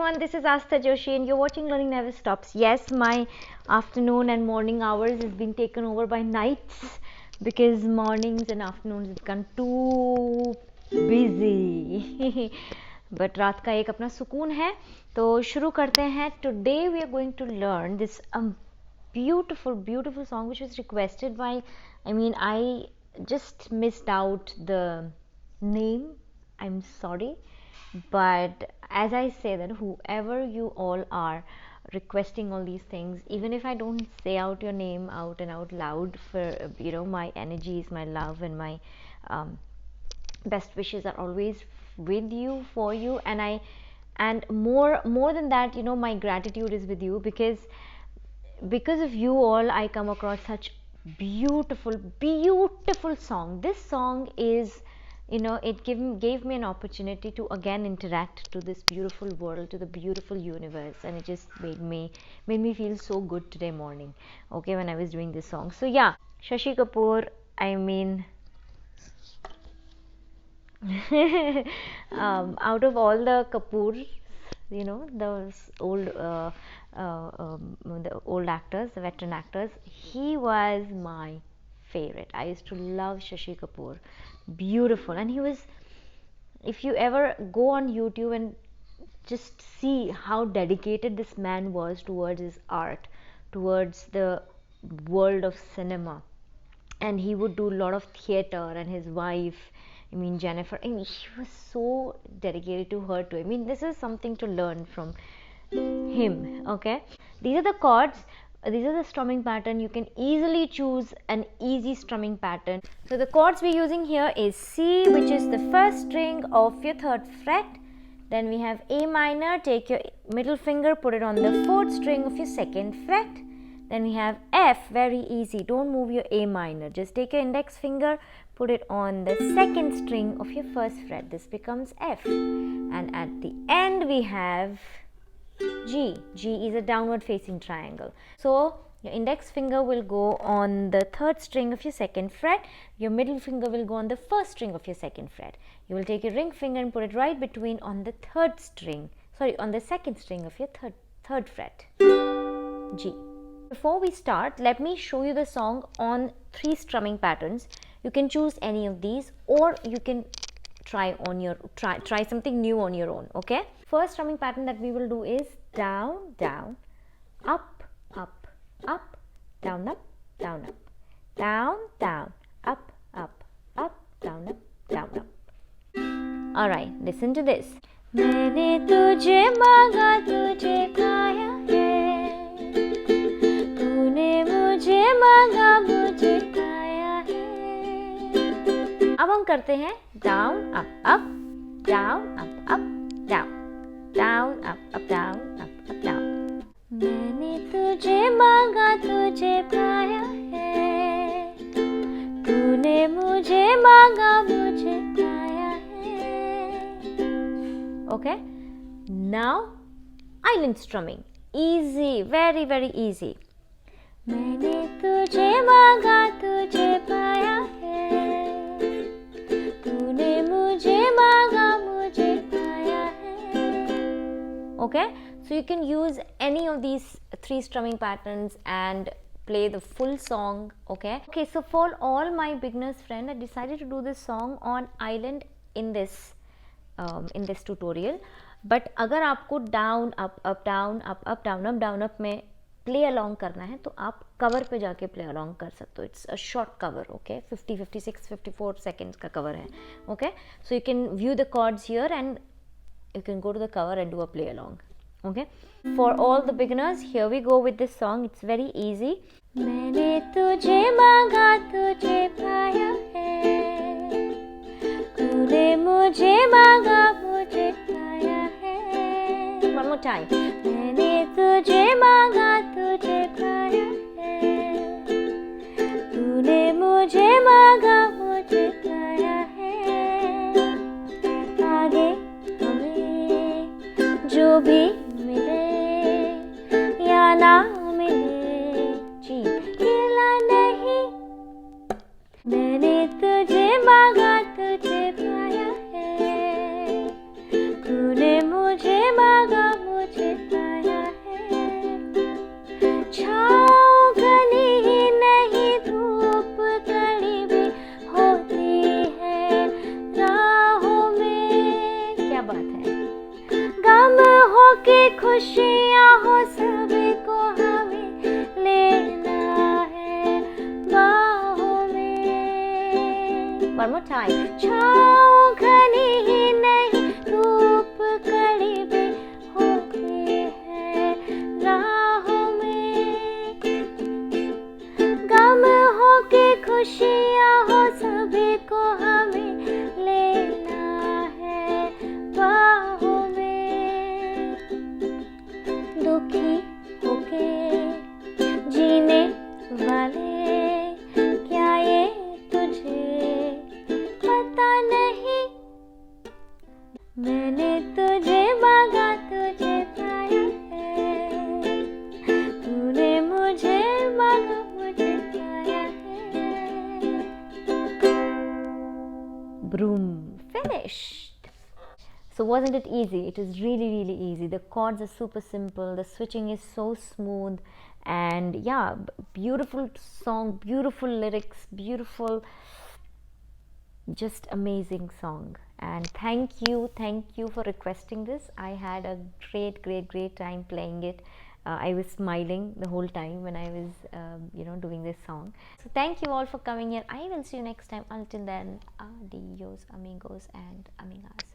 everyone, this is Astha Joshi and you're watching Learning Never Stops. Yes, my afternoon and morning hours has been taken over by nights because mornings and afternoons have become too busy. But रात का एक अपना सुकून है, तो शुरू करते हैं. Today we are going to learn this beautiful song which was requested by, I just missed out the name. I'm sorry. But as I say that whoever you all are requesting all these things, even if I don't say out your name out and out loud, for my energies, my love and my best wishes are always with you, for you, and more than that, my gratitude is with you, because of you all I come across such beautiful song. This song is, it gave me an opportunity to again interact to this beautiful world, to the beautiful universe, and it just made me feel so good today morning, okay, when I was doing this song. So yeah, Shashi Kapoor, out of all the Kapoors, those old the old actors, the veteran actors, he was my favorite. I used to love Shashi Kapoor. Beautiful. And he was, if you ever go on YouTube and just see how dedicated this man was towards his art, towards the world of cinema, and he would do a lot of theater, and his wife, Jennifer, he was so dedicated to her too. This is something to learn from him. Okay, these are the chords, these are the strumming pattern. You can easily choose an easy strumming pattern. So the chords we're using here is C, which is the first string of your 3rd fret. Then we have A minor. Take your middle finger, put it on the 4th string of your 2nd fret. Then we have F, very easy, don't move your A minor, just take your index finger, put it on the 2nd string of your 1st fret, this becomes F. And at the end we have G. G is a downward facing triangle. So your index finger will go on the 3rd string of your 2nd fret, your middle finger will go on the 1st string of your 2nd fret. You will take your ring finger and put it right between on the 2nd string of your 3rd fret, G. Before we start, let me show you the song on 3 strumming patterns. You can choose any of these, or you can try something new on your own. Okay, first strumming pattern that we will do is down, down, up, up, up, down, up, down, up, down, down, up, up, up, down, up, down, up. All right, listen to this. मैंने तुझे मांगा, तुझे पाया है, तूने मुझे मांगा, मुझे पाया है. अब हम करते हैं down, up, up, down, up, up, down, down, up, up, down, up, up, down. मैंने तुझे मांगा, तुझे पाया है, तूने मुझे मांगा, मुझे पाया है. Okay, now island strumming, easy, very easy. मैंने तुझे मांगा, तुझे पाया है, तूने मुझे मांगा, मुझे पाया है. Okay, so you can use any of these 3 strumming patterns and play the full song. Okay, so for all my beginners friend, I decided to do this song on island in this tutorial. But अगर आपको down up up down up up down up down up में play along करना है, तो आप cover पे जाके play along कर सकते हो. It's a short cover. Okay, 50, 56, 54 seconds का cover है. Okay, so you can view the chords here and you can go to the cover and do a play along. Okay, for all the beginners, here we go with this song. It's very easy. मैंने तुझे मांगा, तुझे पाया है, तूने मुझे मांगा, मुझे पाया है. One more time. मैंने तुझे मांगा, तुझे पाया है, तूने मुझे मांगा, मुझे पाया है. आगे हमें जो भी मिले या ना मिले, जी गिला नहीं. मैंने तुझे मांगा, तुझे पाया है, तूने मुझे मांगा, मुझे बात है। गम हो के खुशियाँ हो सभी को हमें लेना है बाहों में। One more time. छाँव घनी ही नहीं धूप कड़ी भी होती है राहों में। गम हो के खुशियाँ हो सभी को हमें लेना है बाहों में। दुखी होके जीने वाले क्या ये तुझे पता नहीं, मैंने तुझे मांगा तुझे पाया है, तूने मुझे मांगा मुझे पाया है। Broom, finished. So wasn't it easy? It is really easy. The chords are super simple, the switching is so smooth, and yeah, beautiful song, beautiful lyrics, beautiful, just amazing song. And thank you for requesting this. I had a great time playing it. I was smiling the whole time when I was doing this song. So thank you all for coming here. I will see you next time. Until then, adios amigos and amigas.